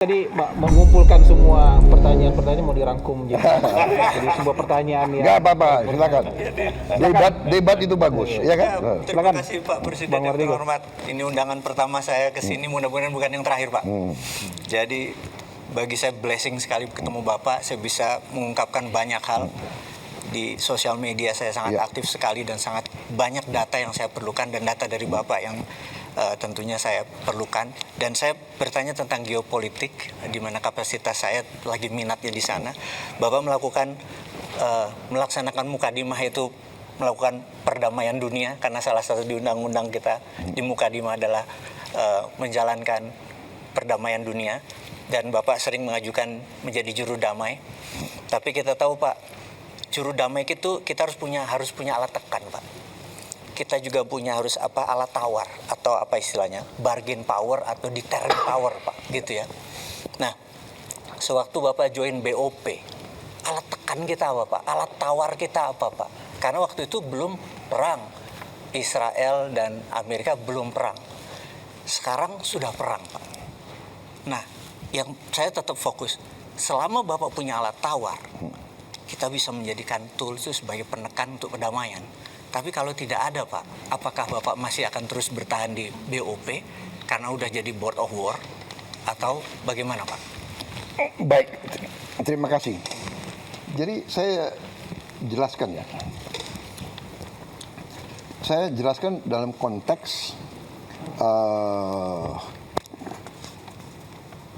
Jadi mengumpulkan semua pertanyaan-pertanyaan mau dirangkum jadi sebuah pertanyaan yang... Nggak apa-apa, silakan. Debat itu bagus, ya kan? Terima kasih Pak Presiden yang terhormat. Ini undangan pertama saya ke sini, mudah-mudahan bukan yang terakhir Pak. Jadi bagi saya blessing sekali ketemu Bapak, saya bisa mengungkapkan banyak hal. Di sosial media saya sangat aktif sekali dan sangat banyak data yang saya perlukan dan data dari Bapak yang tentunya saya perlukan. Dan saya bertanya tentang geopolitik, di mana kapasitas saya lagi minatnya di sana. Bapak melaksanakan Mukadimah itu melakukan perdamaian dunia, karena salah satu di undang-undang kita di Mukadimah adalah menjalankan perdamaian dunia. Dan Bapak sering mengajukan menjadi juru damai. Tapi kita tahu Pak, juru damai itu kita harus punya alat tekan Pak. Kita juga punya alat tawar atau apa istilahnya, bargain power atau deterrent power Pak, gitu ya. Nah, sewaktu Bapak join BOP, alat tekan kita apa Pak? Alat tawar kita apa Pak? Karena waktu itu belum perang, Israel dan Amerika belum perang. Sekarang sudah perang Pak. Nah, yang saya tetap fokus, selama Bapak punya alat tawar, kita bisa menjadikan tools itu sebagai penekan untuk perdamaian. Tapi kalau tidak ada Pak, apakah Bapak masih akan terus bertahan di BOP karena udah jadi board of war atau bagaimana Pak? Baik, terima kasih. Jadi saya jelaskan ya. Saya jelaskan dalam konteks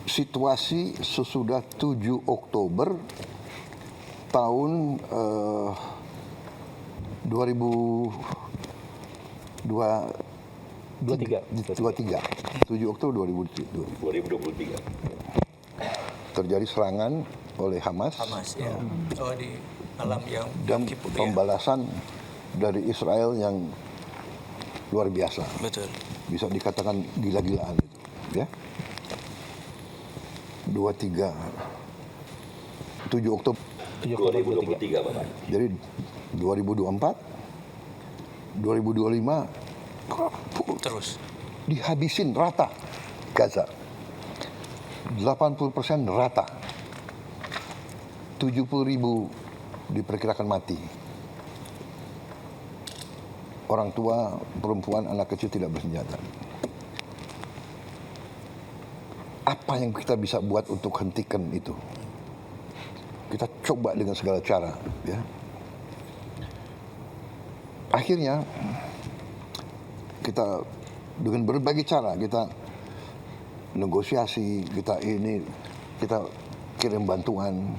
situasi sesudah 7 Oktober tahun 2023. 7 Oktober 2023. Terjadi serangan oleh Hamas Ya. Di alam yang dan pembalasan dari Israel yang luar biasa. Betul. Bisa dikatakan gila-gilaan itu, ya. 7 Oktober 2023 Bapak. Jadi 2024, 2025 Terus dihabisin rata Gaza. 80% rata. 70.000 diperkirakan mati. Orang tua, perempuan, anak kecil tidak bersenjata. Apa yang kita bisa buat untuk hentikan itu? Kita coba dengan segala cara, ya. Akhirnya kita dengan berbagai cara kita negosiasi, kita kirim bantuan.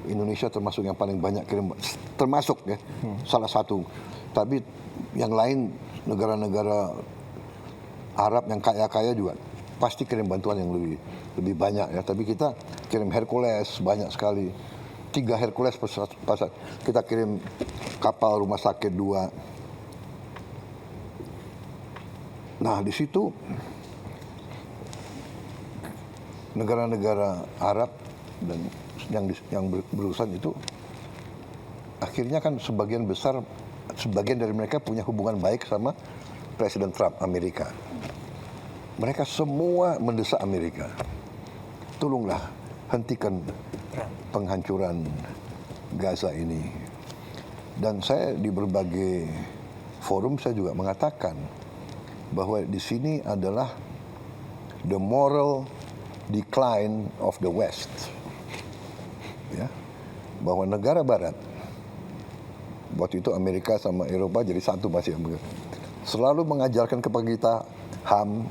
Indonesia termasuk yang paling banyak kirim, termasuk ya, salah satu. Tapi yang lain negara-negara Arab yang kaya-kaya juga pasti kirim bantuan yang lebih banyak ya. Tapi kita kirim Hercules banyak sekali. 3 Hercules pasal. Kita kirim kapal rumah sakit 2. Nah, di situ negara-negara Arab dan yang berurusan itu akhirnya kan sebagian dari mereka punya hubungan baik sama Presiden Trump Amerika. Mereka semua mendesak Amerika, tolonglah hentikan penghancuran Gaza ini. Dan saya di berbagai forum saya juga mengatakan bahwa di sini adalah the moral decline of the West. Ya, bahwa negara Barat, waktu itu Amerika sama Eropa jadi satu masih, selalu mengajarkan kepada kita HAM,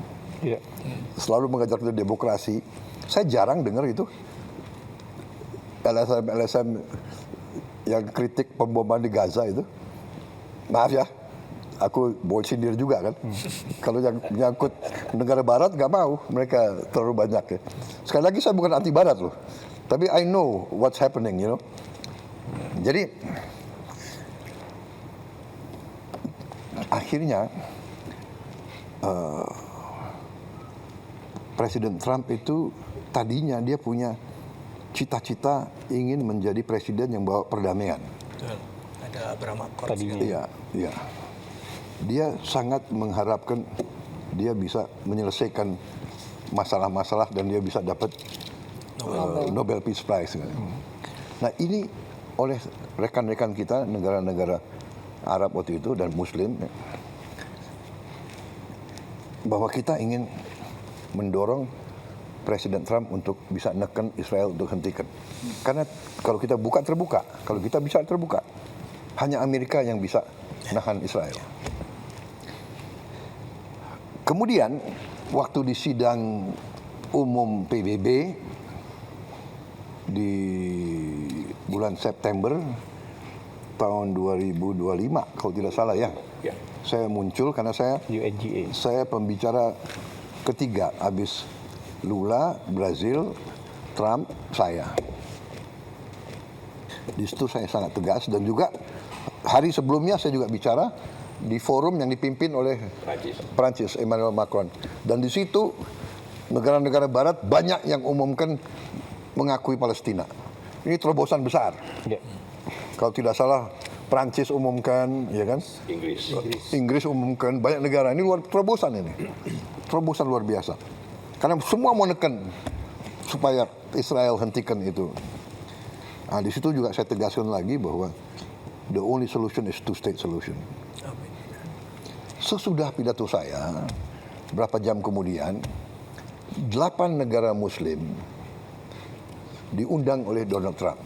selalu mengajarkan demokrasi. Saya jarang dengar itu LSM yang kritik pemboman di Gaza itu. Maaf ya, aku boleh sindir juga kan. Kalau yang menyangkut negara Barat nggak mau, mereka terlalu banyak ya. Sekali lagi saya bukan anti Barat loh, tapi I know what's happening, you know. Jadi akhirnya Presiden Trump itu tadinya dia punya cita-cita ingin menjadi presiden yang bawa perdamaian. betul. Ada Abraham Accords. Iya. Dia sangat mengharapkan dia bisa menyelesaikan masalah-masalah dan dia bisa dapat Nobel Peace Prize. Nah ini oleh rekan-rekan kita negara-negara Arab waktu itu dan Muslim bahwa kita ingin mendorong Presiden Trump untuk bisa neken Israel untuk hentikan. Karena kalau kita buka terbuka, kalau kita bisa terbuka, hanya Amerika yang bisa nahan Israel. Kemudian waktu di sidang umum PBB di bulan September tahun 2025 kalau tidak salah ya. Saya muncul karena UNGA. saya pembicara ketiga habis Lula, Brazil, Trump, saya. Di situ saya sangat tegas dan juga hari sebelumnya saya juga bicara di forum yang dipimpin oleh Prancis, Emmanuel Macron. Dan di situ negara-negara Barat banyak yang umumkan mengakui Palestina. Ini terobosan besar. Ya. Kalau tidak salah Prancis umumkan, ya kan? Inggris umumkan, banyak negara. Ini terobosan ini. Terobosan luar biasa. Karena semua mau neken supaya Israel hentikan itu. Nah, di situ juga saya tegaskan lagi bahwa the only solution is two-state solution. Sesudah pidato saya, berapa jam kemudian, 8 negara Muslim diundang oleh Donald Trump.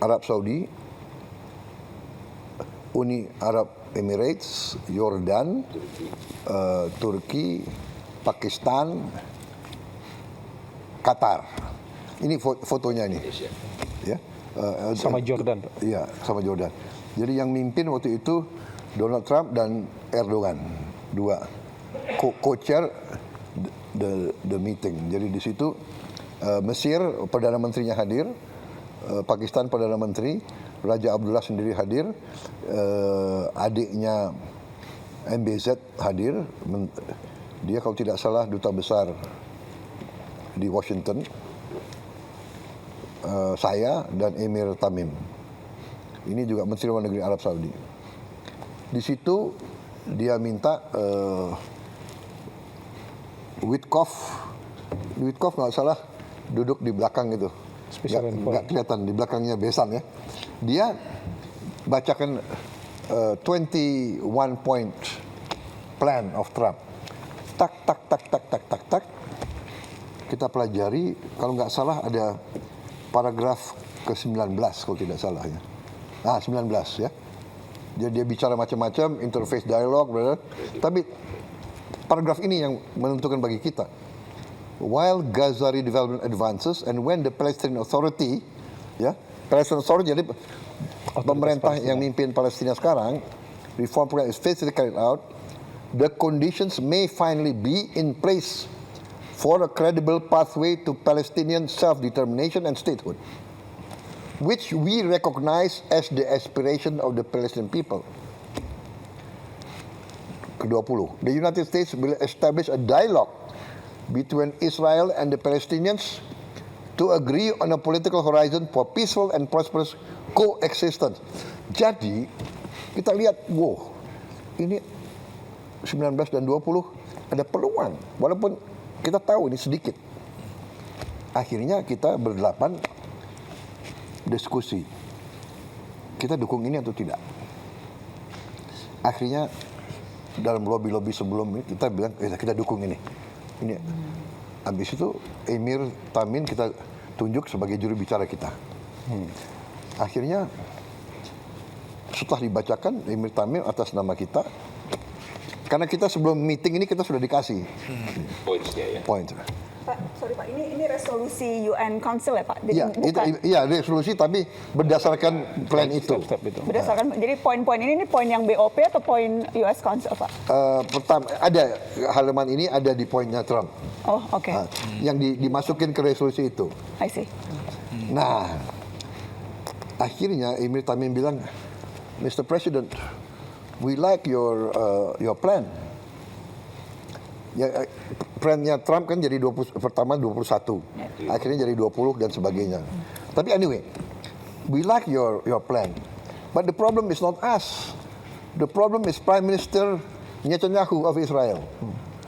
Arab Saudi, Uni Arab Emirates, Yordan, Turki, Pakistan, Qatar. Ini fotonya ini. Ya. Sama Jordan, Pak. Iya, sama Jordan. Jadi yang mimpin waktu itu Donald Trump dan Erdogan, dua co-chair the meeting. Jadi di situ Mesir Perdana Menterinya hadir, Pakistan Perdana Menteri, Raja Abdullah sendiri hadir, adiknya MBZ hadir, dia kalau tidak salah duta besar di Washington, saya dan Emir Tamim. Ini juga Menteri Luar Negeri Arab Saudi. Di situ dia minta Witkoff nggak salah duduk di belakang itu, nggak kelihatan di belakangnya besan ya. Dia bacakan 21 point plan of Trump. Tak. Kita pelajari, kalau nggak salah ada paragraf ke-19 kalau tidak salah ya. 19 ya. Jadi dia bicara macam-macam, interface dialog, tapi paragraf ini yang menentukan bagi kita. While Gaza redevelopment advances and when the Palestinian Authority, ya, Palestinian Authority jadi pemerintah yang mimpin Palestina sekarang, reform program is faithfully carried out, the conditions may finally be in place for a credible pathway to Palestinian self-determination and statehood, which we recognize as the aspiration of the Palestinian people. Ke-20, the United States will establish a dialogue between Israel and the Palestinians to agree on a political horizon for peaceful and prosperous coexistence. Jadi, kita lihat, wow, ini 19 dan 20 ada peluang, walaupun kita tahu ini sedikit. Akhirnya kita berdelapan diskusi. Kita dukung ini atau tidak. Akhirnya dalam lobby-lobby sebelum ini kita bilang kita dukung ini. Habis itu Emir Tamim kita tunjuk sebagai juru bicara kita. Akhirnya setelah dibacakan Emir Tamim atas nama kita, karena kita sebelum meeting ini kita sudah dikasih poin. Pak, sorry Pak, ini resolusi UN Council ya Pak? Jadi Iya, resolusi tapi berdasarkan plan itu. Berdasarkan, jadi poin-poin ini poin yang BOP atau poin US Council Pak? Pertama, ada halaman ini ada di poinnya Trump. Oh, oke. Yang dimasukin ke resolusi itu. I see. Nah, akhirnya Emir Tamim bilang, Mr. President, we like your plan. Ya, plannya Trump kan jadi 20, pertama 21, akhirnya jadi 20 dan sebagainya. Tapi anyway, we like your plan. But the problem is not us. The problem is Prime Minister Netanyahu of Israel.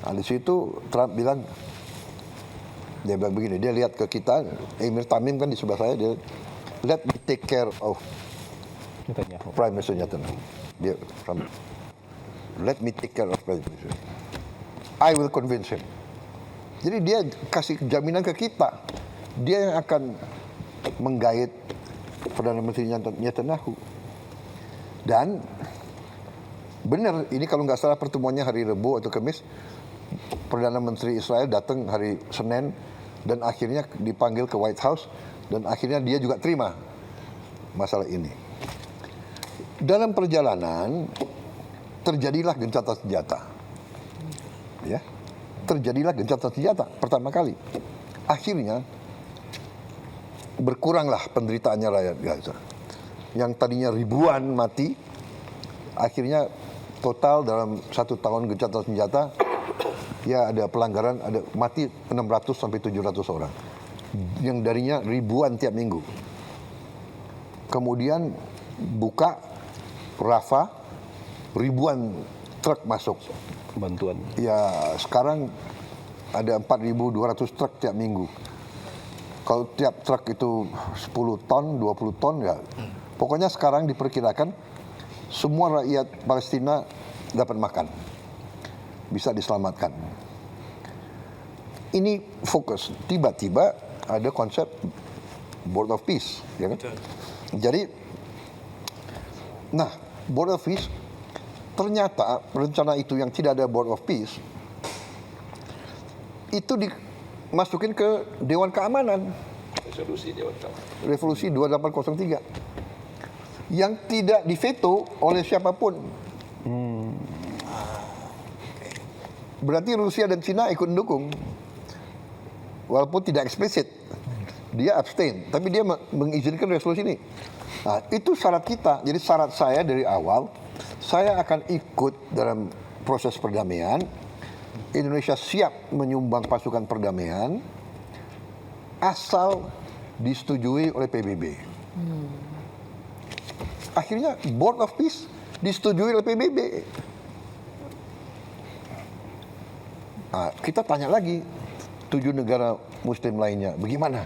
Nah, di situ Trump bilang, dia bilang begini, dia lihat ke kita, Emir Tamim kan di sebelah saya, dia let me take care of Netanyahu. Prime Minister Netanyahu. Dia Trump, let me take care of Prime Minister. I will convince him. Jadi dia kasih jaminan ke kita, dia yang akan menggait Perdana Menteri Netanyahu. Dan benar, ini kalau nggak salah pertemuannya hari Rabu atau Kamis, Perdana Menteri Israel datang hari Senin dan akhirnya dipanggil ke White House dan akhirnya dia juga terima masalah ini. Dalam perjalanan terjadilah gencatan senjata. Ya. Terjadilah gencatan senjata pertama kali. Akhirnya berkuranglah penderitaannya rakyat Gaza. Yang tadinya ribuan mati, akhirnya total dalam 1 tahun gencatan senjata, ya ada pelanggaran, ada mati 600 sampai 700 orang. Yang darinya ribuan tiap minggu. Kemudian buka Rafah, ribuan truk masuk. Bantuan. Ya sekarang ada 4.200 truk tiap minggu. Kalau tiap truk itu 10 ton, 20 ton ya. Pokoknya sekarang diperkirakan semua rakyat Palestina dapat makan. Bisa diselamatkan. Ini fokus. Tiba-tiba ada konsep Board of Peace, ya kan? Jadi, nah Board of Peace ternyata rencana itu yang tidak ada Board of Peace itu dimasukin ke Dewan Keamanan. Resolusi Dewan Keamanan. Resolusi 2803 yang tidak diveto oleh siapapun. Berarti Rusia dan Cina ikut mendukung. Walaupun tidak eksplisit. Dia abstain, tapi dia mengizinkan resolusi ini. Nah, itu syarat kita. Jadi syarat saya dari awal, saya akan ikut dalam proses perdamaian. Indonesia siap menyumbang pasukan perdamaian asal disetujui oleh PBB. Akhirnya Board of Peace disetujui oleh PBB. Nah, kita tanya lagi 7 negara Muslim lainnya, bagaimana?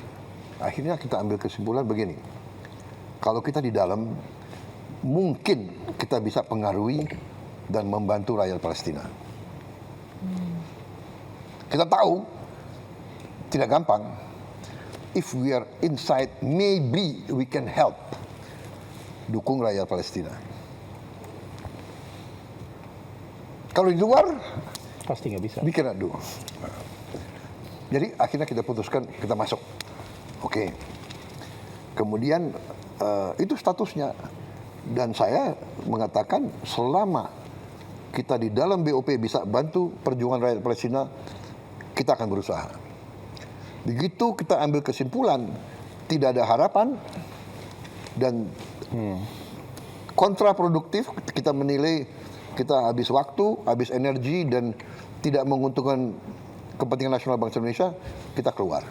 Akhirnya kita ambil kesimpulan begini. Kalau kita di dalam, mungkin kita bisa pengaruhi dan membantu rakyat Palestina. Kita tahu tidak gampang. If we are inside, maybe we can help. Dukung rakyat Palestina. Kalau di luar, Pasti nggak bisa. we cannot do. Jadi akhirnya kita putuskan kita masuk. Oke. Kemudian itu statusnya. Dan saya mengatakan selama kita di dalam BOP bisa bantu perjuangan rakyat Palestina, kita akan berusaha. Begitu kita ambil kesimpulan tidak ada harapan dan kontraproduktif, kita menilai kita habis waktu, habis energi dan tidak menguntungkan kepentingan nasional bangsa Indonesia, kita keluar.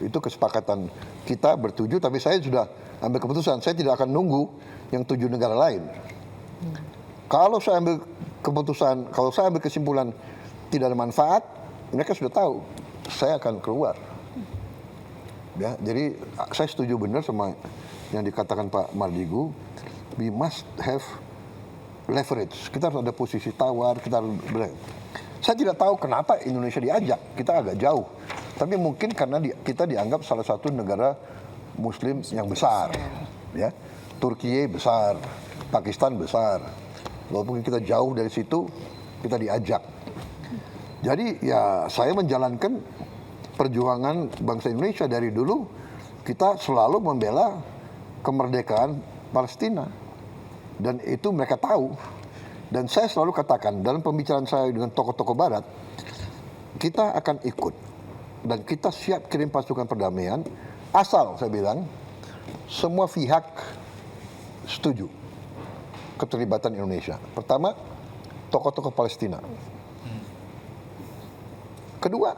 Itu kesepakatan kita bertujuh, tapi saya sudah ambil keputusan, saya tidak akan nunggu yang 7 negara lain. Kalau saya ambil keputusan, kalau saya ambil kesimpulan tidak ada manfaat, mereka sudah tahu, saya akan keluar. Ya, jadi saya setuju benar sama yang dikatakan Pak Mardigu, we must have leverage. Kita harus ada posisi tawar, kita harus saya tidak tahu kenapa Indonesia diajak, kita agak jauh. Tapi mungkin karena kita dianggap salah satu negara Muslim yang besar, ya. Turki besar, Pakistan besar. Walaupun kita jauh dari situ, kita diajak. Jadi ya saya menjalankan perjuangan bangsa Indonesia dari dulu, kita selalu membela kemerdekaan Palestina. Dan itu mereka tahu. Dan saya selalu katakan dalam pembicaraan saya dengan tokoh-tokoh Barat, kita akan ikut dan kita siap kirim pasukan perdamaian asal saya bilang semua pihak setuju keterlibatan Indonesia. Pertama, tokoh-tokoh Palestina. Kedua,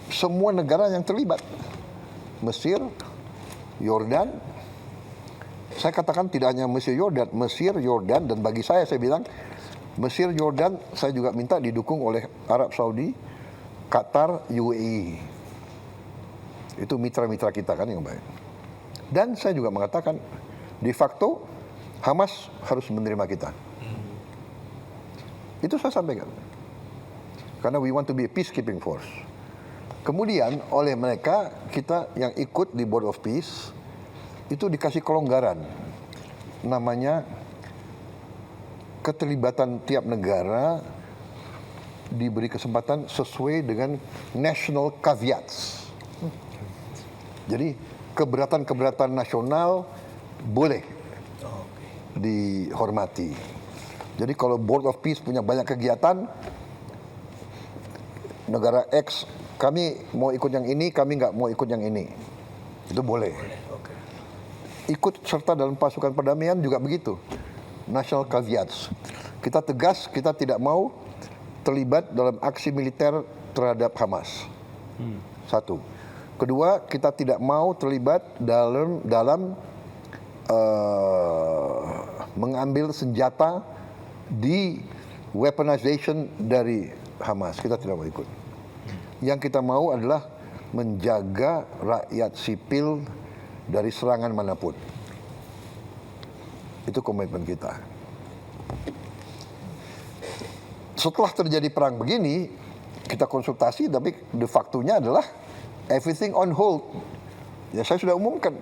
semua negara yang terlibat. Mesir, Yordan. Saya katakan tidak hanya Mesir, Yordan, dan bagi saya bilang Mesir, Jordan, saya juga minta didukung oleh Arab Saudi, Qatar, UAE. Itu mitra-mitra kita kan yang baik. Dan saya juga mengatakan, de facto Hamas harus menerima kita. Itu saya sampaikan. Karena we want to be a peacekeeping force. Kemudian oleh mereka, kita yang ikut di Board of Peace, itu dikasih kelonggaran. Namanya keterlibatan tiap negara diberi kesempatan sesuai dengan national caveats. Jadi keberatan-keberatan nasional boleh dihormati. Jadi kalau Board of Peace punya banyak kegiatan, negara X, kami mau ikut yang ini, kami nggak mau ikut yang ini. Itu boleh. Ikut serta dalam pasukan perdamaian juga begitu. National caveats. Kita tegas, kita tidak mau terlibat dalam aksi militer terhadap Hamas. Satu. Kedua, kita tidak mau terlibat dalam mengambil senjata di weaponization dari Hamas. Kita tidak mau ikut. Yang kita mau adalah menjaga rakyat sipil dari serangan manapun. Itu komitmen kita. Setelah terjadi perang begini, kita konsultasi, tapi de facto-nya adalah everything on hold. Ya saya sudah umumkan.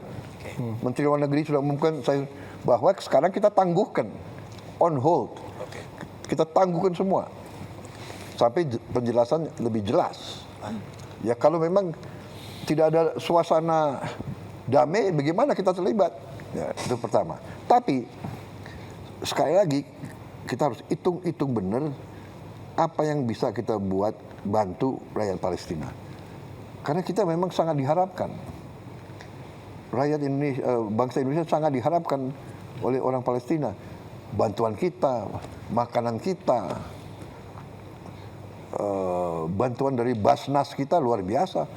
Menteri Luar Negeri sudah umumkan bahwa sekarang kita tangguhkan. On hold. Kita tangguhkan semua. Sampai penjelasan lebih jelas. Ya kalau memang tidak ada suasana damai, bagaimana kita terlibat? Ya, itu pertama. Tapi sekali lagi kita harus hitung benar apa yang bisa kita buat bantu rakyat Palestina. Karena kita memang sangat diharapkan. Rakyat Indonesia, bangsa Indonesia sangat diharapkan oleh orang Palestina. Bantuan kita, makanan kita, bantuan dari Basnas kita luar biasa,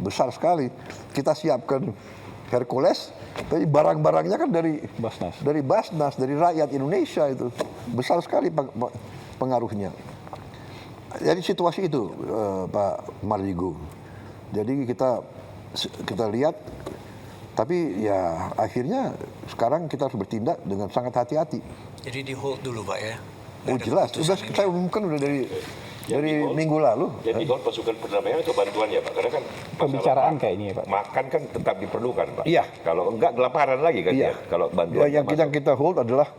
besar sekali. Kita siapkan Hercules, tapi barang-barangnya kan dari Basnas, dari rakyat Indonesia itu besar sekali pengaruhnya. Jadi situasi itu, Pak Mardigu. Jadi kita lihat, tapi ya akhirnya sekarang kita harus bertindak dengan sangat hati-hati. Jadi di hold dulu Pak ya? Oh jelas, sudah saya umumkan udah dari minggu lalu. Jadi pasukan perdamaian atau bantuannya Pak? Karena kan Pembicaraan kayaknya ya Pak. makan kan tetap diperlukan Pak. Iya. Kalau enggak kelaparan lagi kan Iya. ya. Kalau bantuan Yang kita hold adalah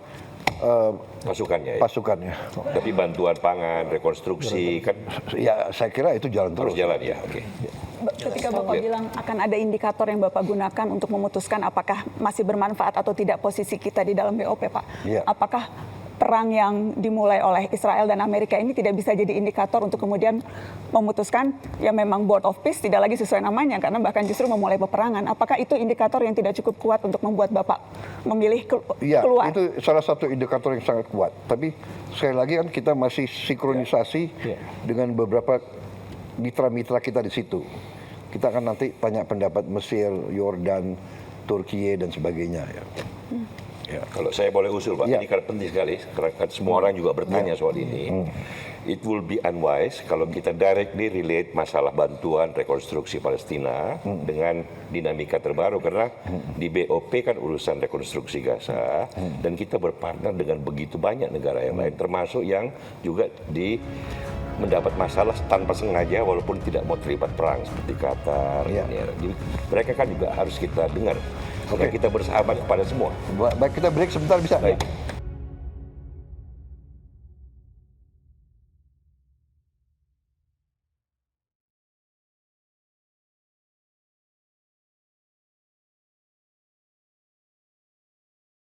pasukannya ya. pasukannya. Tapi bantuan pangan, rekonstruksi kan Ya saya kira itu jalan harus terus. jalan ya. Oke. Ketika Bapak bilang akan ada indikator yang Bapak gunakan untuk memutuskan apakah masih bermanfaat atau tidak posisi kita di dalam BOP, Pak. Iya. Apakah perang yang dimulai oleh Israel dan Amerika ini tidak bisa jadi indikator untuk kemudian memutuskan ya memang Board of Peace tidak lagi sesuai namanya karena bahkan justru memulai peperangan. Apakah itu indikator yang tidak cukup kuat untuk membuat Bapak memilih Iya, keluar? itu salah satu indikator yang sangat kuat. Tapi sekali lagi kan kita masih sinkronisasi dengan beberapa mitra-mitra kita di situ. Kita akan nanti tanya pendapat Mesir, Yordan, Turki dan sebagainya. Ya. Ya, kalau saya boleh usul Pak, Ya. ini kan penting sekali, karena kan semua orang juga bertanya soal ini. It will be unwise kalau kita directly relate masalah bantuan rekonstruksi Palestina dengan dinamika terbaru, karena di BOP kan urusan rekonstruksi Gaza, dan kita berpartner dengan begitu banyak negara yang lain, termasuk yang juga mendapat masalah tanpa sengaja walaupun tidak mau terlibat perang seperti Qatar. Ya. Uni Arab. Jadi mereka kan juga harus kita dengar. Karena kita bersahabat kepada semua. Baik, kita break sebentar bisa? Baik.